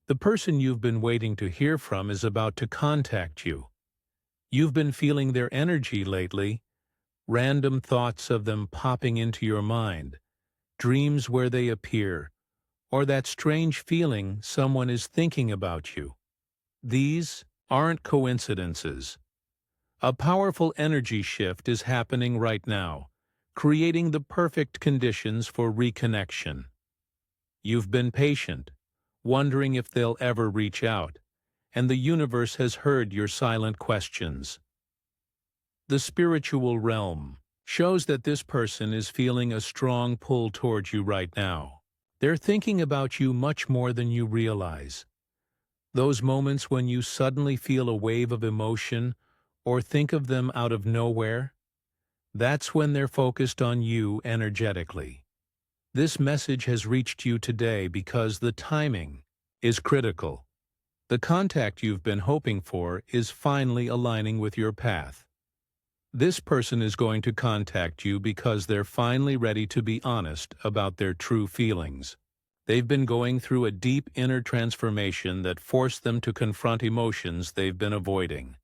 The person you've been waiting to hear from is about to contact you. You've been feeling their energy lately, random thoughts of them popping into your mind, dreams where they appear, or that strange feeling someone is thinking about you. These aren't coincidences. A powerful energy shift is happening right now, creating the perfect conditions for reconnection. You've been patient, wondering if they'll ever reach out, and the universe has heard your silent questions. The spiritual realm shows that this person is feeling a strong pull towards you right now. They're thinking about you much more than you realize. Those moments when you suddenly feel a wave of emotion or think of them out of nowhere, that's when they're focused on you energetically. This message has reached you today because the timing is critical. The contact you've been hoping for is finally aligning with your path. This person is going to contact you because they're finally ready to be honest about their true feelings. They've been going through a deep inner transformation that forced them to confront emotions they've been avoiding.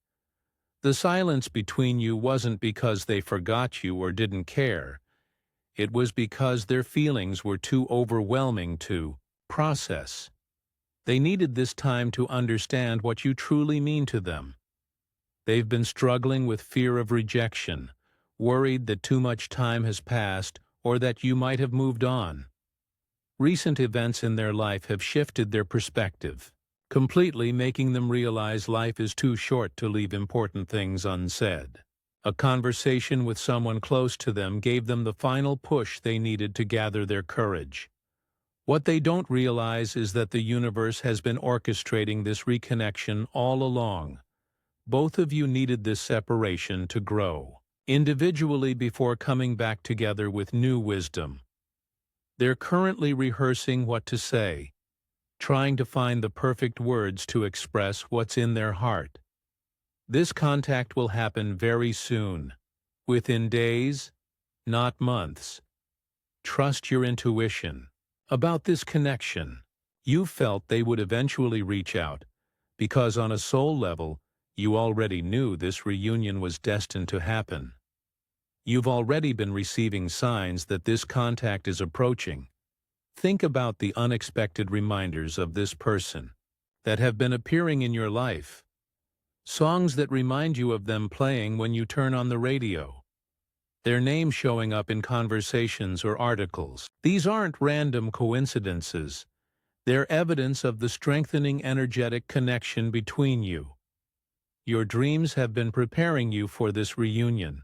The silence between you wasn't because they forgot you or didn't care. It was because their feelings were too overwhelming to process. They needed this time to understand what you truly mean to them. They've been struggling with fear of rejection, worried that too much time has passed or that you might have moved on. Recent events in their life have shifted their perspective, completely making them realize life is too short to leave important things unsaid. A conversation with someone close to them gave them the final push they needed to gather their courage. What they don't realize is that the universe has been orchestrating this reconnection all along. Both of you needed this separation to grow individually before coming back together with new wisdom. They're currently rehearsing what to say, trying to find the perfect words to express what's in their heart. This contact will happen very soon, within days, not months. Trust your intuition about this connection. You felt they would eventually reach out, because on a soul level, you already knew this reunion was destined to happen. You've already been receiving signs that this contact is approaching. Think about the unexpected reminders of this person that have been appearing in your life. Songs that remind you of them playing when you turn on the radio. Their name showing up in conversations or articles. These aren't random coincidences. They're evidence of the strengthening energetic connection between you. Your dreams have been preparing you for this reunion.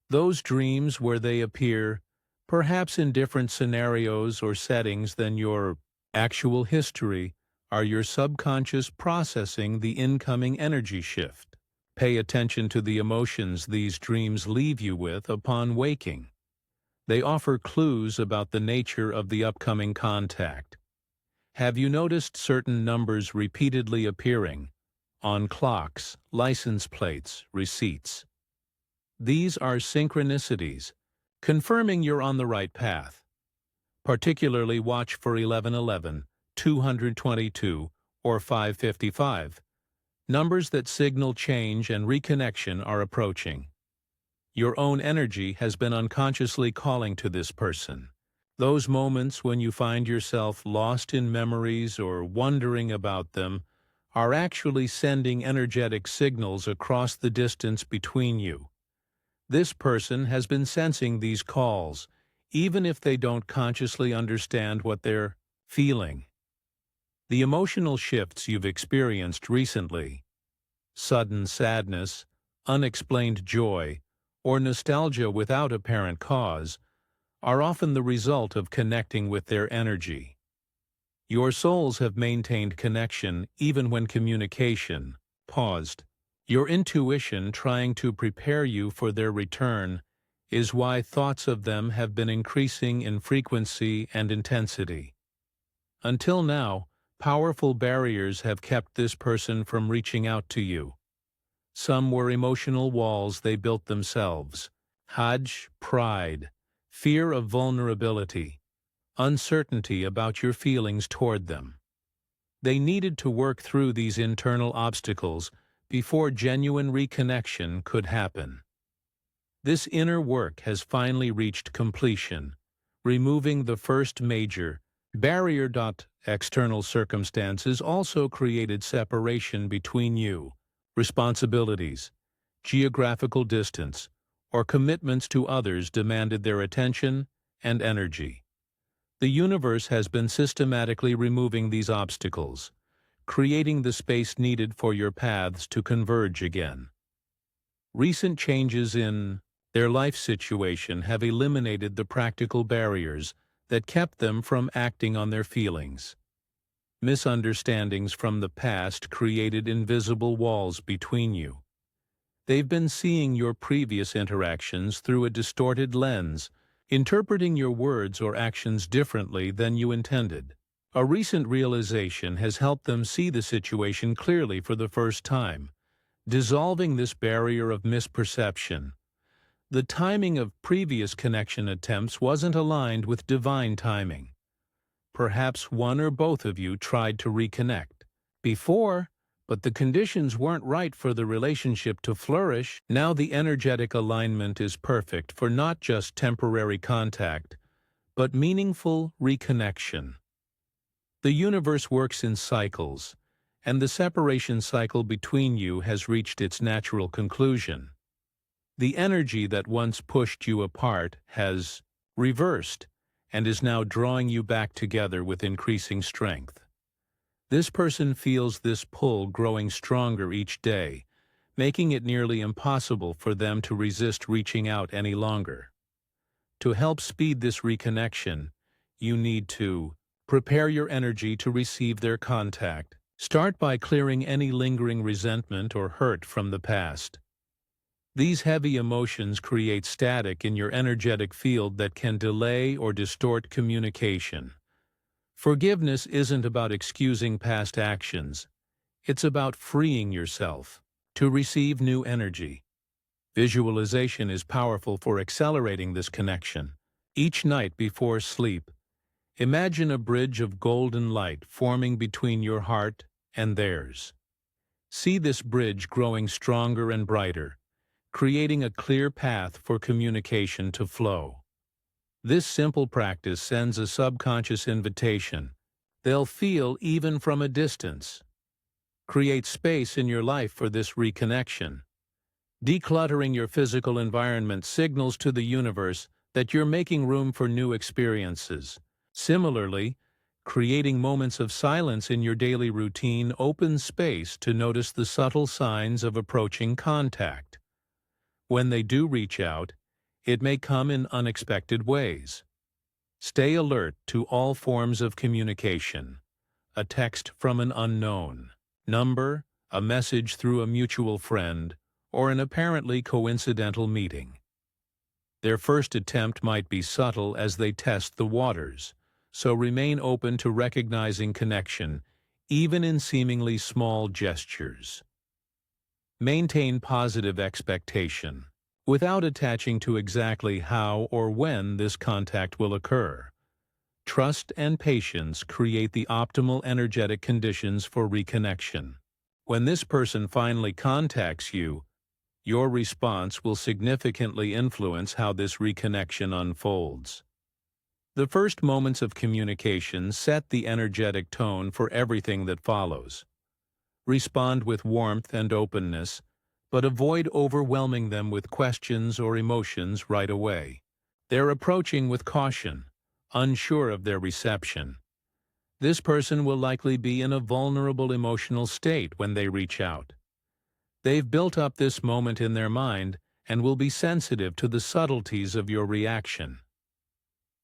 Those dreams where they appear, perhaps in different scenarios or settings than your actual history, are your subconscious processing the incoming energy shift. Pay attention to the emotions these dreams leave you with upon waking. They offer clues about the nature of the upcoming contact. Have you noticed certain numbers repeatedly appearing on clocks, license plates, receipts? These are synchronicities, confirming you're on the right path. Particularly watch for 1111, 222, or 555. Numbers that signal change and reconnection are approaching. Your own energy has been unconsciously calling to this person. Those moments when you find yourself lost in memories or wondering about them are actually sending energetic signals across the distance between you. This person has been sensing these calls, even if they don't consciously understand what they're feeling. The emotional shifts you've experienced recently, sudden sadness, unexplained joy, or nostalgia without apparent cause, are often the result of connecting with their energy. Your souls have maintained connection even when communication paused. Your intuition trying to prepare you for their return is why thoughts of them have been increasing in frequency and intensity. Until now, powerful barriers have kept this person from reaching out to you. Some were emotional walls they built themselves. Pride, fear of vulnerability, uncertainty about your feelings toward them. They needed to work through these internal obstacles before genuine reconnection could happen. This inner work has finally reached completion, removing the first major barrier. External circumstances also created separation between you. Responsibilities, geographical distance, or commitments to others demanded their attention and energy. The universe has been systematically removing these obstacles, creating the space needed for your paths to converge again. Recent changes in their life situation have eliminated the practical barriers that kept them from acting on their feelings. Misunderstandings from the past created invisible walls between you. They've been seeing your previous interactions through a distorted lens, interpreting your words or actions differently than you intended. A recent realization has helped them see the situation clearly for the first time, dissolving this barrier of misperception. The timing of previous connection attempts wasn't aligned with divine timing. Perhaps one or both of you tried to reconnect before, but the conditions weren't right for the relationship to flourish. Now the energetic alignment is perfect for not just temporary contact, but meaningful reconnection. The universe works in cycles, and the separation cycle between you has reached its natural conclusion. The energy that once pushed you apart has reversed and is now drawing you back together with increasing strength. This person feels this pull growing stronger each day, making it nearly impossible for them to resist reaching out any longer. To help speed this reconnection, you need to prepare your energy to receive their contact. Start by clearing any lingering resentment or hurt from the past. These heavy emotions create static in your energetic field that can delay or distort communication. Forgiveness isn't about excusing past actions. It's about freeing yourself to receive new energy. Visualization is powerful for accelerating this connection. Each night before sleep, imagine a bridge of golden light forming between your heart and theirs. See this bridge growing stronger and brighter, creating a clear path for communication to flow. This simple practice sends a subconscious invitation they'll feel even from a distance. Create space in your life for this reconnection. Decluttering your physical environment signals to the universe that you're making room for new experiences. Similarly, creating moments of silence in your daily routine opens space to notice the subtle signs of approaching contact. When they do reach out, it may come in unexpected ways. Stay alert to all forms of communication. A text from an unknown number, a message through a mutual friend, or an apparently coincidental meeting. Their first attempt might be subtle as they test the waters, so remain open to recognizing connection, even in seemingly small gestures. Maintain positive expectation, without attaching to exactly how or when this contact will occur. Trust and patience create the optimal energetic conditions for reconnection. When this person finally contacts you, your response will significantly influence how this reconnection unfolds. The first moments of communication set the energetic tone for everything that follows. Respond with warmth and openness, but avoid overwhelming them with questions or emotions right away. They're approaching with caution, unsure of their reception. This person will likely be in a vulnerable emotional state when they reach out. They've built up this moment in their mind and will be sensitive to the subtleties of your reaction.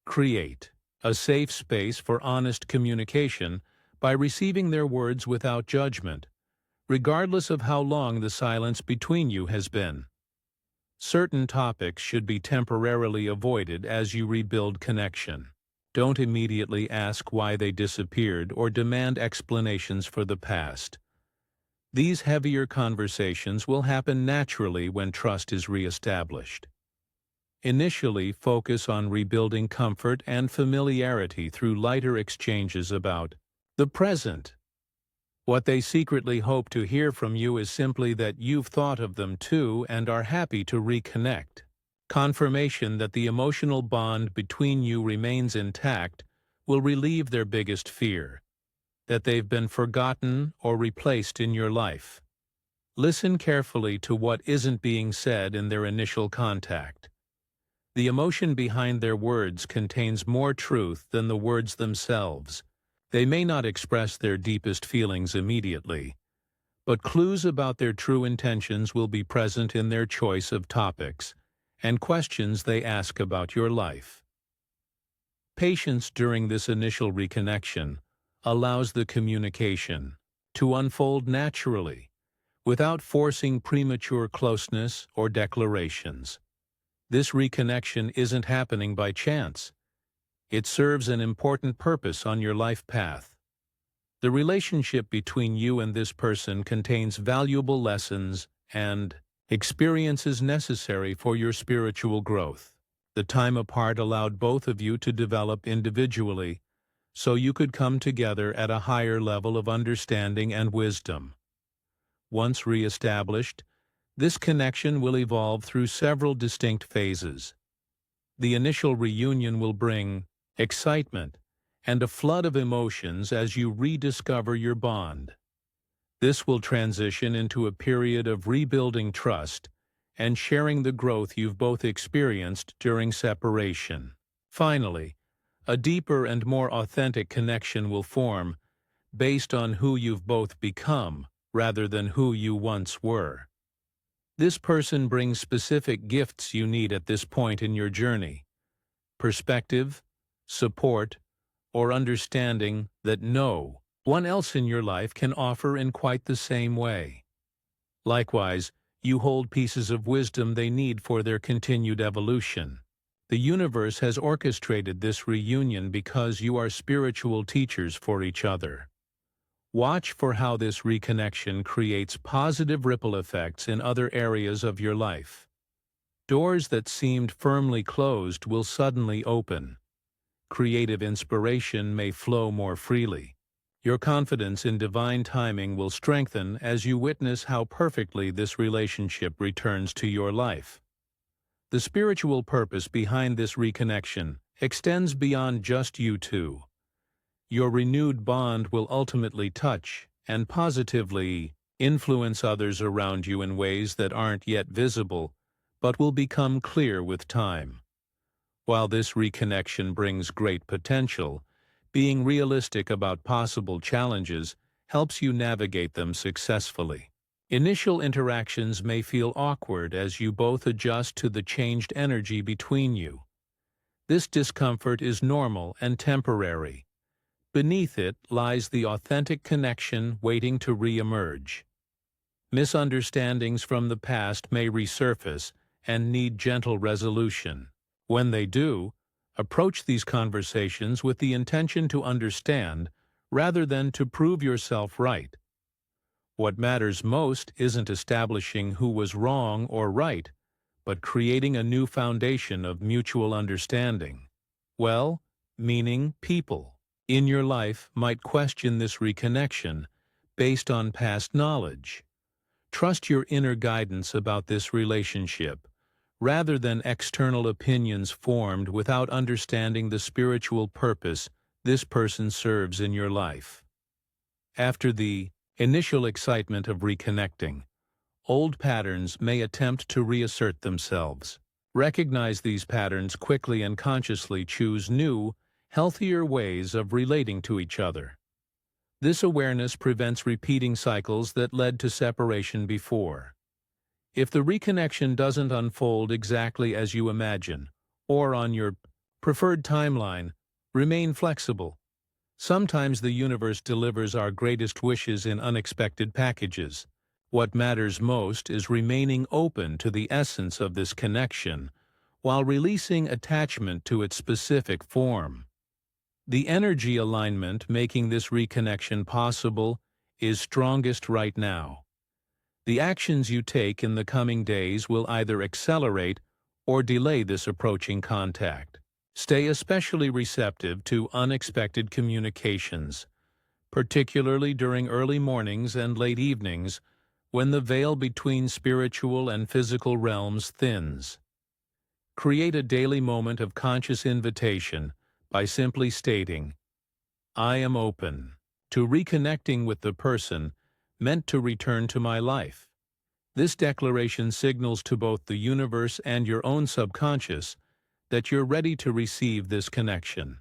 Create a safe space for honest communication by receiving their words without judgment, regardless of how long the silence between you has been. Certain topics should be temporarily avoided as you rebuild connection. Don't immediately ask why they disappeared or demand explanations for the past. These heavier conversations will happen naturally when trust is reestablished. Initially, focus on rebuilding comfort and familiarity through lighter exchanges about the present. What they secretly hope to hear from you is simply that you've thought of them too and are happy to reconnect. Confirmation that the emotional bond between you remains intact will relieve their biggest fear, that they've been forgotten or replaced in your life. Listen carefully to what isn't being said in their initial contact. The emotion behind their words contains more truth than the words themselves. They may not express their deepest feelings immediately, but clues about their true intentions will be present in their choice of topics and questions they ask about your life. Patience during this initial reconnection allows the communication to unfold naturally, without forcing premature closeness or declarations. This reconnection isn't happening by chance. It serves an important purpose on your life path. The relationship between you and this person contains valuable lessons and experiences necessary for your spiritual growth. The time apart allowed both of you to develop individually, so you could come together at a higher level of understanding and wisdom. Once re-established, this connection will evolve through several distinct phases. The initial reunion will bring excitement and a flood of emotions as you rediscover your bond. This will transition into a period of rebuilding trust and sharing the growth you've both experienced during separation. Finally, a deeper and more authentic connection will form based on who you've both become rather than who you once were. This person brings specific gifts you need at this point in your journey: perspective, support, or understanding that no one else in your life can offer in quite the same way. Likewise, you hold pieces of wisdom they need for their continued evolution. The universe has orchestrated this reunion because you are spiritual teachers for each other. Watch for how this reconnection creates positive ripple effects in other areas of your life. Doors that seemed firmly closed will suddenly open. Creative inspiration may flow more freely. Your confidence in divine timing will strengthen as you witness how perfectly this relationship returns to your life. The spiritual purpose behind this reconnection extends beyond just you two. Your renewed bond will ultimately touch and positively influence others around you in ways that aren't yet visible, but will become clear with time. While this reconnection brings great potential, being realistic about possible challenges helps you navigate them successfully. Initial interactions may feel awkward as you both adjust to the changed energy between you. This discomfort is normal and temporary. Beneath it lies the authentic connection waiting to re-emerge. Misunderstandings from the past may resurface and need gentle resolution. When they do, approach these conversations with the intention to understand rather than to prove yourself right. What matters most isn't establishing who was wrong or right, but creating a new foundation of mutual understanding. Meaning people in your life might question this reconnection based on past knowledge. Trust your inner guidance about this relationship, rather than external opinions formed without understanding the spiritual purpose this person serves in your life. After the initial excitement of reconnecting, old patterns may attempt to reassert themselves. Recognize these patterns quickly and consciously choose new, healthier ways of relating to each other. This awareness prevents repeating cycles that led to separation before. If the reconnection doesn't unfold exactly as you imagine, or on your preferred timeline, remain flexible. Sometimes the universe delivers our greatest wishes in unexpected packages. What matters most is remaining open to the essence of this connection while releasing attachment to its specific form. The energy alignment making this reconnection possible is strongest right now. The actions you take in the coming days will either accelerate or delay this approaching contact. Stay especially receptive to unexpected communications. particularly during early mornings and late evenings when the veil between spiritual and physical realms thins. Create a daily moment of conscious invitation by simply stating, "I am open," to reconnecting with the person meant to return to my life. This declaration signals to both the universe and your own subconscious that you're ready to receive this connection.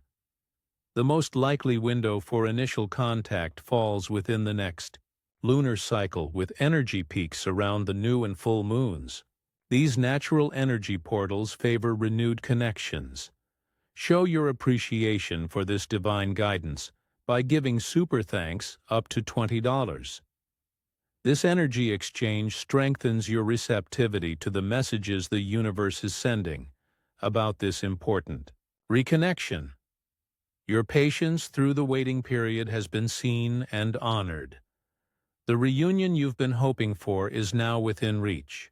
The most likely window for initial contact falls within the next lunar cycle, with energy peaks around the new and full moons. These natural energy portals favor renewed connections. Show your appreciation for this divine guidance by giving super thanks up to $20. This energy exchange strengthens your receptivity to the messages the universe is sending about this important reconnection. Your patience through the waiting period has been seen and honored. The reunion you've been hoping for is now within reach.